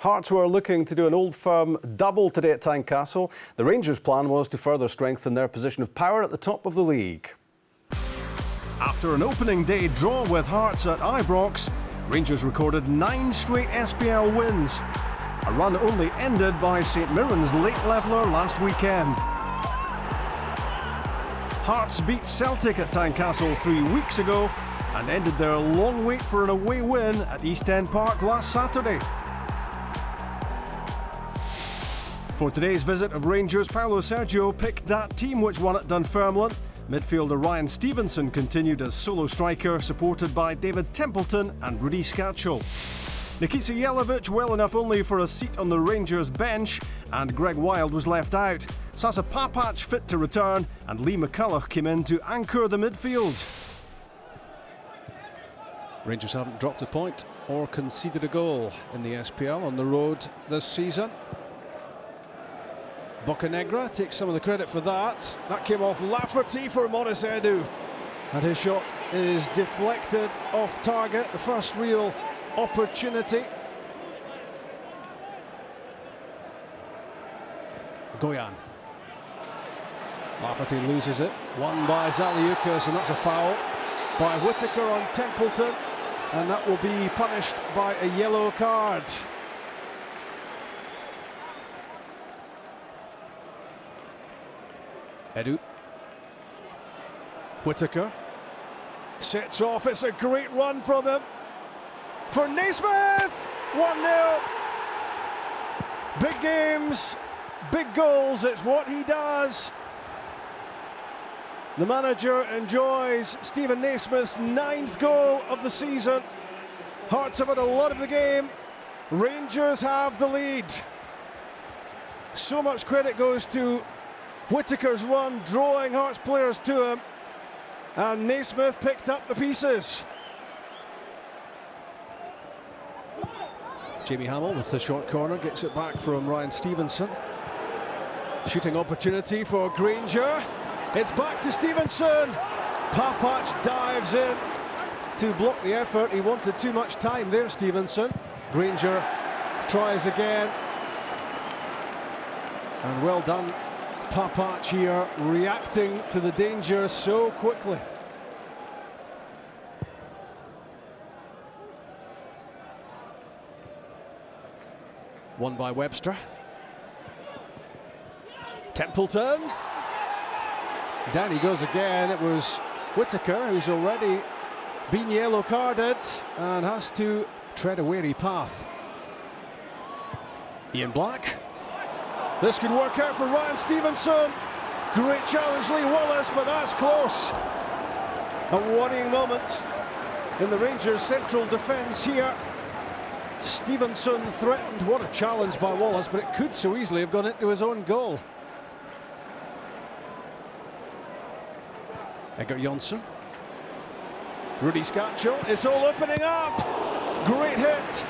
Hearts were looking to do an Old Firm double today at Tynecastle. The Rangers' plan was to further strengthen their position of power at the top of the league. After an opening day draw with Hearts at Ibrox, Rangers recorded 9 straight SPL wins. A run only ended by St Mirren's late leveller last weekend. Hearts beat Celtic at Tynecastle 3 weeks ago and ended their long wait for an away win at East End Park last Saturday. For today's visit of Rangers, Paulo Sergio picked that team which won at Dunfermline. Midfielder Ryan Stevenson continued as solo striker, supported by David Templeton and Rudy Scatchell. Nikita Jelavic well enough only for a seat on the Rangers bench, and Greg Wild was left out. Sasa Papac fit to return, and Lee McCulloch came in to anchor the midfield. Rangers haven't dropped a point or conceded a goal in the SPL on the road this season. Bocanegra takes some of the credit for that. That came off Lafferty for Maurice Edu. And his shot is deflected off target. The first real opportunity. Goyan. Lafferty loses it. Won by Zaliukas, and that's a foul by Whittaker on Templeton. And that will be punished by a yellow card. Edu. Whittaker sets off. It's a great run from him for Naismith. 1-0. Big games, big goals. It's what he does. The manager enjoys Stephen Naismith's 9th goal of the season. Hearts have had a lot of the game. Rangers have the lead. So much credit goes to Whittaker's run, drawing Hearts players to him, and Naismith picked up the pieces. Jamie Hamill with the short corner, gets it back from Ryan Stevenson. Shooting opportunity for Granger. It's back to Stevenson. Papac dives in to block the effort. He wanted too much time there, Stevenson. Granger tries again. And well done, Papac here, reacting to the danger so quickly. Won by Webster. Templeton. Down he goes again. It was Whittaker, who's already been yellow carded and has to tread a wary path. Ian Black. This could work out for Ryan Stevenson. Great challenge, Lee Wallace, but that's close. A worrying moment in the Rangers' central defence here. Stevenson threatened. What a challenge by Wallace, but it could so easily have gone into his own goal. Egert Jonsson. Rudy Scatchell. It's all opening up. Great hit.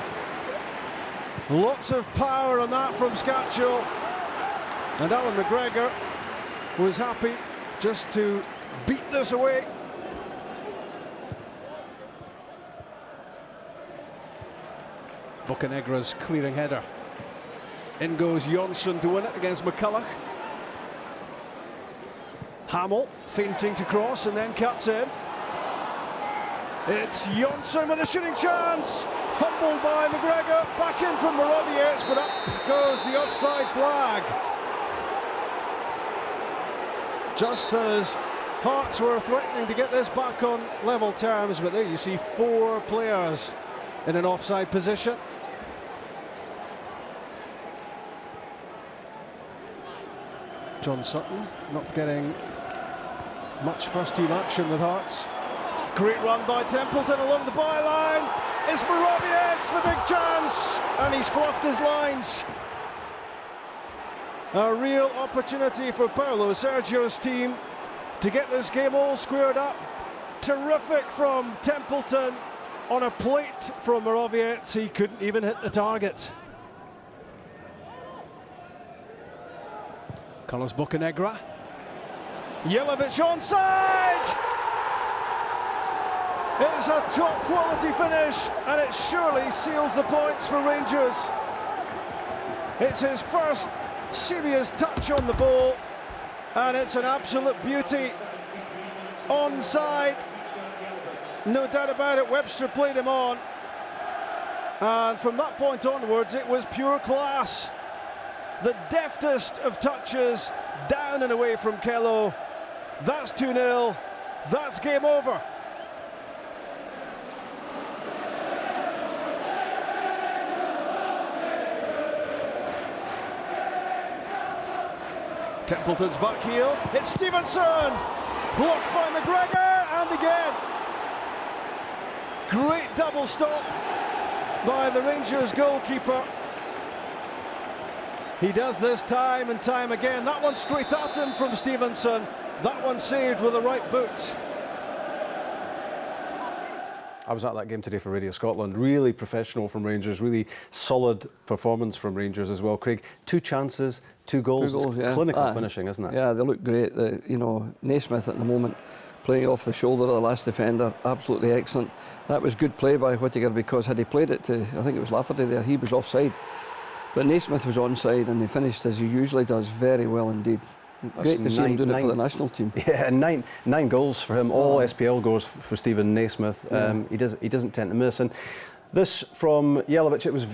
Lots of power on that from Scatchell. And Alan McGregor was happy just to beat this away. Bocanegra's clearing header. In goes Jonsson to win it against McCulloch. Hamill feinting to cross and then cuts in. It's Jonsson with a shooting chance. Fumbled by McGregor. Back in from Morawiecz, but up goes the offside flag. Just as Hearts were threatening to get this back on level terms, but there you see 4 players in an offside position. John Sutton not getting much first-team action with Hearts. Great run by Templeton along the byline. It's Morawiecz, the big chance, and he's fluffed his lines. A real opportunity for Paulo Sergio's team to get this game all squared up. Terrific from Templeton on a plate from Morawiecz. He couldn't even hit the target. Carlos Bocanegra. Jelavic onside! It's a top quality finish, and it surely seals the points for Rangers. It's his first serious touch on the ball, and it's an absolute beauty. Onside, no doubt about it. Webster played him on, and from that point onwards it was pure class. The deftest of touches, down and away from Kello. That's 2-0, that's game over. Templeton's back heel, it's Stevenson! Blocked by McGregor, and again. Great double stop by the Rangers goalkeeper. He does this time and time again. That one straight at him from Stevenson. That one saved with the right boot. I was at that game today for Radio Scotland. Really professional from Rangers, really solid performance from Rangers as well. Craig, 2 chances, 2 goals. It's yeah. Clinical finishing, isn't it? Yeah, they look great. You know, Naismith at the moment playing off the shoulder of the last defender, absolutely excellent. That was good play by Whittaker, because had he played it to, I think it was Lafferty there, he was offside. But Naismith was onside, and he finished as he usually does, very well indeed. Great to see him doing it for the national team. Yeah, nine goals for him, all SPL goals for Stephen Naismith. Yeah. He doesn't tend to miss. And this from Jelavic, it was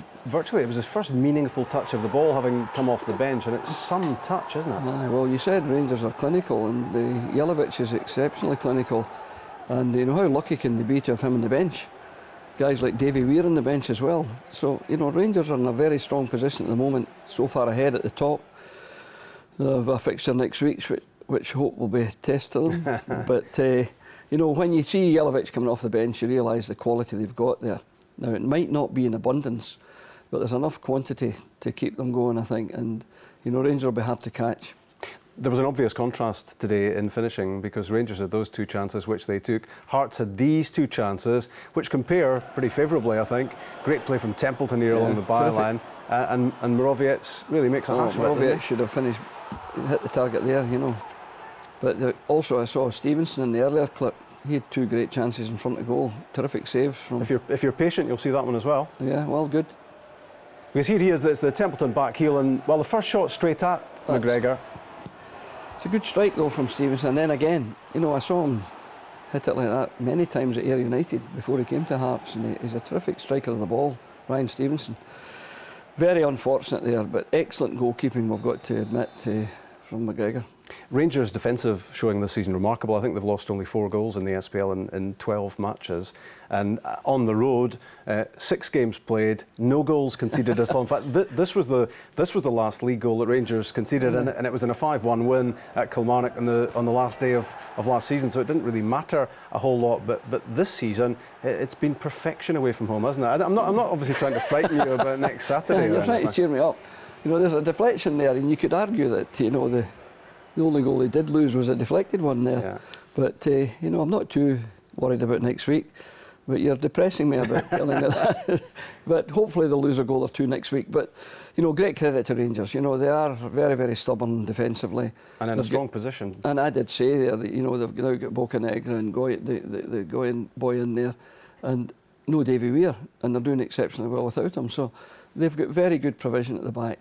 his first meaningful touch of the ball, having come off the bench, and it's some touch, isn't it? Well, you said Rangers are clinical, and Jelavic is exceptionally clinical. And you know, how lucky can they be to have him on the bench? Guys like Davy Weir on the bench as well. So, you know, Rangers are in a very strong position at the moment, so far ahead at the top. They have a fixture next week, which hope will be a test to them. But, you know, when you see Jelavic coming off the bench, you realise the quality they've got there. Now, it might not be in abundance, but there's enough quantity to keep them going, I think. And, you know, Rangers will be hard to catch. There was an obvious contrast today in finishing, because Rangers had those 2 chances which they took. Hearts had these 2 chances, which compare pretty favourably, I think. Great play from Templeton here along the byline, and Morawiecz really makes a hash of it. Morawiecz should have hit the target there, you know. But also I saw Stevenson in the earlier clip. He had 2 great chances in front of goal. Terrific saves from. If you're patient, you'll see that one as well. Yeah, well, good. Because here he is. It's the Templeton back heel, and well, the first shot straight at McGregor. It's a good strike though from Stevenson, and then again, you know, I saw him hit it like that many times at Ayr United before he came to Hearts, and he's a terrific striker of the ball, Ryan Stevenson. Very unfortunate there, but excellent goalkeeping, we've got to admit, from McGregor. Rangers' defensive showing this season remarkable. I think they've lost only 4 goals in the SPL in 12 matches. And on the road, 6 games played, no goals conceded at all. In fact, this was the last league goal that Rangers conceded, and it was in a 5-1 win at Kilmarnock on the last day of last season. So it didn't really matter a whole lot. But this season, it's been perfection away from home, hasn't it? I'm not obviously trying to frighten you about next Saturday. You're trying to cheer me up. You know, there's a deflection there, and you could argue that, you know, the only goal they did lose was a deflected one there. Yeah. But, you know, I'm not too worried about next week. But you're depressing me about telling me that. But hopefully they'll lose a goal or 2 next week. But, you know, great credit to Rangers. You know, they are very, very stubborn defensively. And in a strong position. And I did say there that, you know, they've now got Bocanegra and the Goyen boy in there, and no Davy Weir, and they're doing exceptionally well without him. So they've got very good provision at the back.